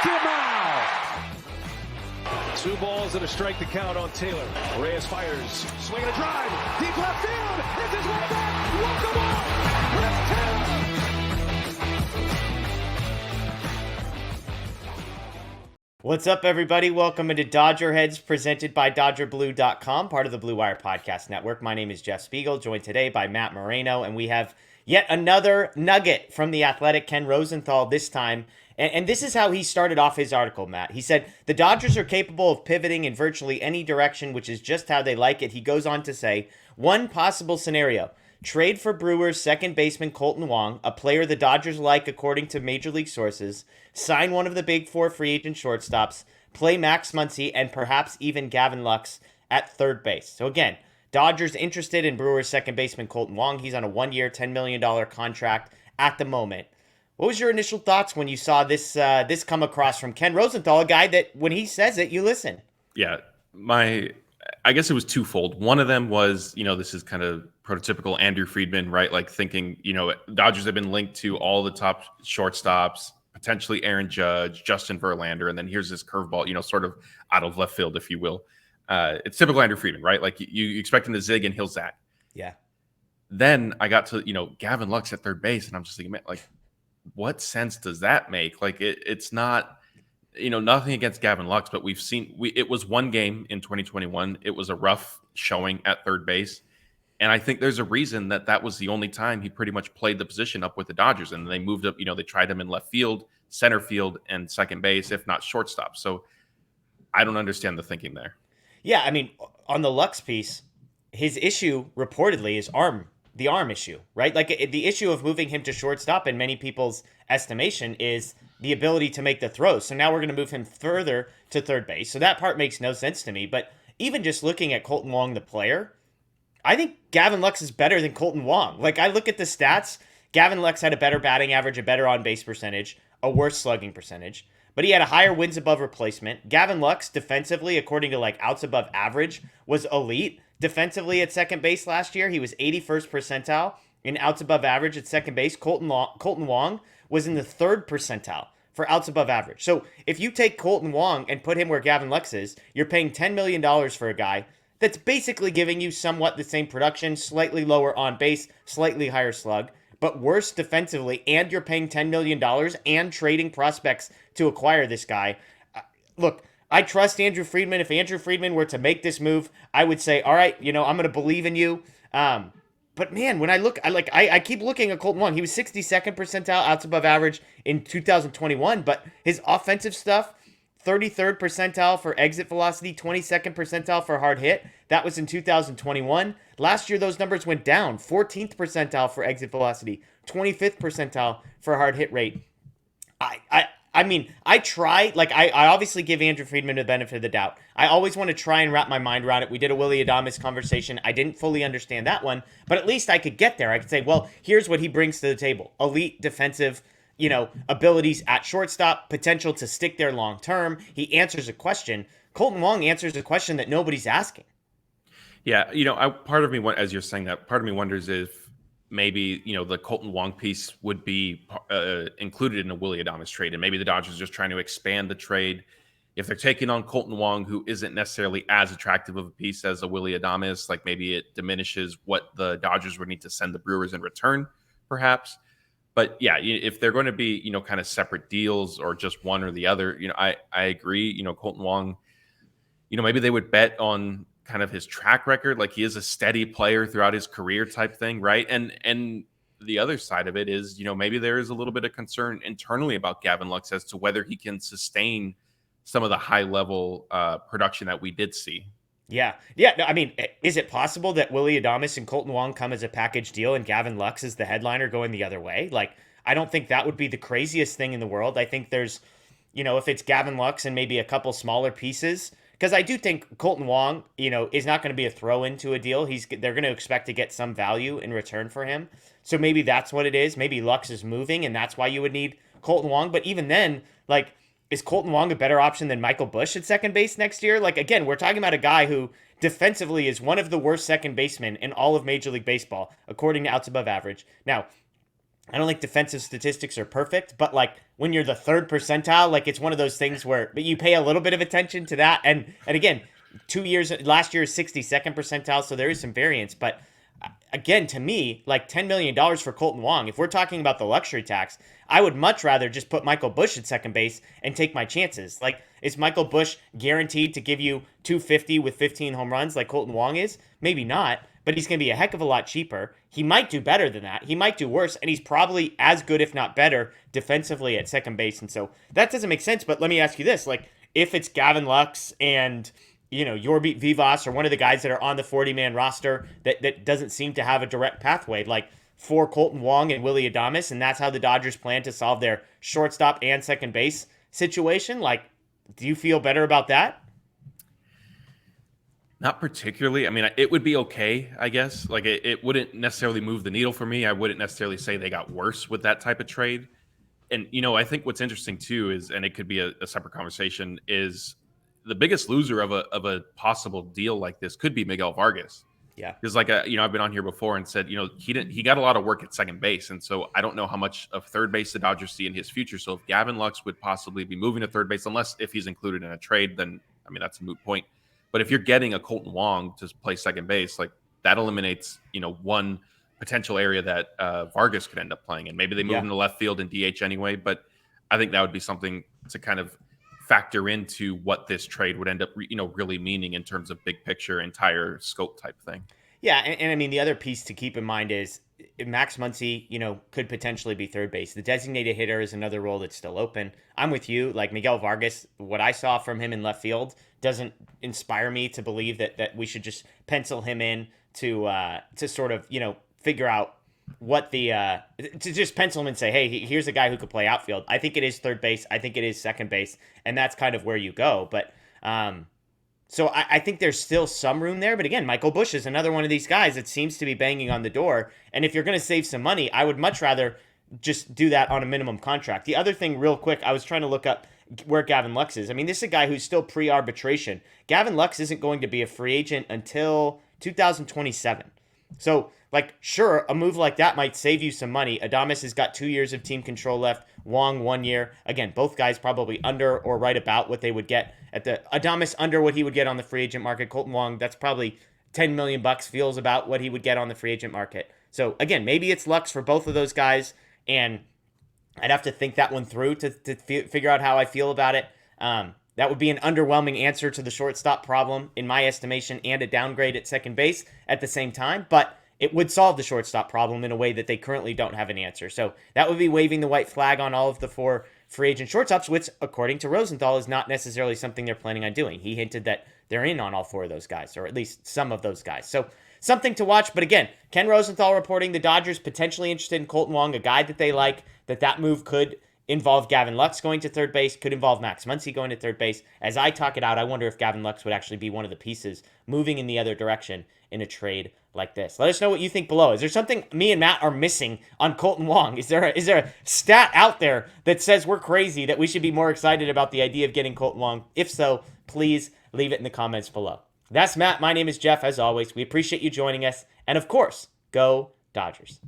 Mao. 2 balls and a strike to count on Taylor. Reyes fires, swinging a drive, deep left field. This is one back. Walk the ball. Chris Taylor. What's up, everybody? Welcome into DodgerHeads, presented by DodgerBlue.com, part of the Blue Wire Podcast Network. My name is Jeff Spiegel, joined today by Matt Moreno, and we have yet another nugget from the Athletic, Ken Rosenthal, this time. And this is how he started off his article, Matt. He said, the Dodgers are capable of pivoting in virtually any direction, which is just how they like it. He goes on to say, one possible scenario, trade for Brewers second baseman Kolten Wong, a player the Dodgers like according to Major League sources, sign one of the big 4 free agent shortstops, play Max Muncy, and perhaps even Gavin Lux at third base. So again, Dodgers interested in Brewers second baseman Kolten Wong. He's on a 1-year, $10 million contract at the moment. What was your initial thoughts when you saw this come across from Ken Rosenthal, a guy that when he says it, you listen? Yeah, I guess it was twofold. One of them was, this is kind of prototypical Andrew Friedman, right? Like thinking, Dodgers have been linked to all the top shortstops, potentially Aaron Judge, Justin Verlander, and then here's this curveball, sort of out of left field, if you will. It's typical Andrew Friedman, right? Like you expect him to zig and he'll zag. Yeah. Then I got to, Gavin Lux at third base, and I'm just thinking, man, like, what sense does that make? Like it's not, nothing against Gavin Lux, but we've seen it was one game in 2021. It was a rough showing at third base. And I think there's a reason that was the only time he pretty much played the position up with the Dodgers. And they moved up, they tried him in left field, center field, and second base, if not shortstop. So I don't understand the thinking there. Yeah, I mean, on the Lux piece, his issue reportedly is the arm issue, right? Like the issue of moving him to shortstop in many people's estimation is the ability to make the throws. So now we're going to move him further to third base. So that part makes no sense to me. But even just looking at Kolten Wong, the player, I think Gavin Lux is better than Kolten Wong. Like I look at the stats, Gavin Lux had a better batting average, a better on-base percentage, a worse slugging percentage, but he had a higher wins above replacement. Gavin Lux defensively, according to like outs above average, was elite. Defensively at second base last year, he was 81st percentile in outs above average at second base. Kolten Wong was in the 3rd percentile for outs above average. So if you take Kolten Wong and put him where Gavin Lux is, you're paying $10 million for a guy that's basically giving you somewhat the same production, slightly lower on base, slightly higher slug, but worse defensively, and you're paying $10 million and trading prospects to acquire this guy. Look, I trust Andrew Friedman. If Andrew Friedman were to make this move, I would say, all right, I'm going to believe in you. But man, when I keep looking at Kolten Wong. He was 62nd percentile outs above average in 2021, but his offensive stuff, 33rd percentile for exit velocity, 22nd percentile for hard hit. That was in 2021. Last year, those numbers went down. 14th percentile for exit velocity, 25th percentile for hard hit rate. I mean, I try, I obviously give Andrew Friedman the benefit of the doubt. I always want to try and wrap my mind around it. We did a Willy Adames conversation. I didn't fully understand that one, but at least I could get there. I could say, well, here's what he brings to the table. Elite defensive, abilities at shortstop, potential to stick there long term. He answers a question. Kolten Wong answers a question that nobody's asking. Yeah, part of me, as you're saying that, part of me wonders if maybe, the Kolten Wong piece would be included in a Willy Adames trade. And maybe the Dodgers are just trying to expand the trade. If they're taking on Kolten Wong, who isn't necessarily as attractive of a piece as a Willy Adames, like maybe it diminishes what the Dodgers would need to send the Brewers in return, perhaps. But yeah, if they're going to be, kind of separate deals or just one or the other, I agree. Kolten Wong, maybe they would bet on kind of his track record, like he is a steady player throughout his career type thing, right? And the other side of it is, maybe there is a little bit of concern internally about Gavin Lux as to whether he can sustain some of the high level production that we did see. Yeah. No, I mean, is it possible that Willy Adames and Kolten Wong come as a package deal and Gavin Lux is the headliner going the other way? Like, I don't think that would be the craziest thing in the world. I think there's, if it's Gavin Lux and maybe a couple smaller pieces, because I do think Kolten Wong, is not going to be a throw into a deal. They're going to expect to get some value in return for him. So maybe that's what it is. Maybe Lux is moving, and that's why you would need Kolten Wong. But even then, is Kolten Wong a better option than Michael Busch at second base next year? Again, we're talking about a guy who defensively is one of the worst second basemen in all of Major League Baseball, according to outs above average. Now, I don't think defensive statistics are perfect, but like when you're the third percentile, like it's one of those things where but you pay a little bit of attention to that. And again, last year is 62nd percentile, so there is some variance. But again, to me, like $10 million for Kolten Wong, if we're talking about the luxury tax, I would much rather just put Michael Busch at second base and take my chances. Like, is Michael Busch guaranteed to give you 250 with 15 home runs like Kolten Wong is? Maybe not, but he's going to be a heck of a lot cheaper. He might do better than that. He might do worse, and he's probably as good, if not better, defensively at second base. And so that doesn't make sense. But let me ask you this: like, if it's Gavin Lux and Yorby Vivas or one of the guys that are on the 40-man roster that doesn't seem to have a direct pathway, like for Kolten Wong and Willy Adames, and that's how the Dodgers plan to solve their shortstop and second base situation, like, do you feel better about that? Not particularly. I mean, it would be okay, I guess. Like, it wouldn't necessarily move the needle for me. I wouldn't necessarily say they got worse with that type of trade. And, I think what's interesting too is, and it could be a separate conversation, is the biggest loser of a possible deal like this could be Miguel Vargas. Yeah. Because I've been on here before and said, he got a lot of work at second base. And so I don't know how much of third base the Dodgers see in his future. So if Gavin Lux would possibly be moving to third base, unless if he's included in a trade, then, I mean, that's a moot point. But if you're getting a Kolten Wong to play second base, like that eliminates, one potential area that Vargas could end up playing in. Maybe they move him to left field and DH anyway. But I think that would be something to kind of factor into what this trade would end up, really meaning in terms of big picture, entire scope type thing. Yeah, and I mean, the other piece to keep in mind is Max Muncy, could potentially be third base. The designated hitter is another role that's still open. I'm with you. Like Miguel Vargas, what I saw from him in left field doesn't inspire me to believe that we should just pencil him in to sort of, figure out what to just pencil him and say, hey, here's a guy who could play outfield. I think it is third base. I think it is second base. And that's kind of where you go. But so I think there's still some room there. But again, Michael Busch is another one of these guys that seems to be banging on the door. And if you're going to save some money, I would much rather just do that on a minimum contract. The other thing, real quick, I was trying to look up where Gavin Lux is. I mean, this is a guy who's still pre-arbitration. Gavin Lux isn't going to be a free agent until 2027. So, like, sure, a move like that might save you some money. Adames has got 2 years of team control left. Wong 1 year. Again, both guys probably under or right about what they would get at the Adames under what he would get on the free agent market. Kolten Wong, that's probably $10 million feels about what he would get on the free agent market. So again, maybe it's Lux for both of those guys, and I'd have to think that one through to figure out how I feel about it. That would be an underwhelming answer to the shortstop problem in my estimation, and a downgrade at second base at the same time, but it would solve the shortstop problem in a way that they currently don't have an answer. So that would be waving the white flag on all of the 4 free agent shortstops, which, according to Rosenthal, is not necessarily something they're planning on doing. He hinted that they're in on all 4 of those guys, or at least some of those guys. So something to watch. But again, Ken Rosenthal reporting the Dodgers potentially interested in Kolten Wong, a guy that they like, that move could involve Gavin Lux going to third base, could involve Max Muncy going to third base. As I talk it out, I wonder if Gavin Lux would actually be one of the pieces moving in the other direction in a trade like this. Let us know what you think below. Is there something me and Matt are missing on Kolten Wong? Is there a stat out there that says we're crazy, that we should be more excited about the idea of getting Kolten Wong? If so, please leave it in the comments below. That's Matt. My name is Jeff. As always, we appreciate you joining us. And of course, go Dodgers.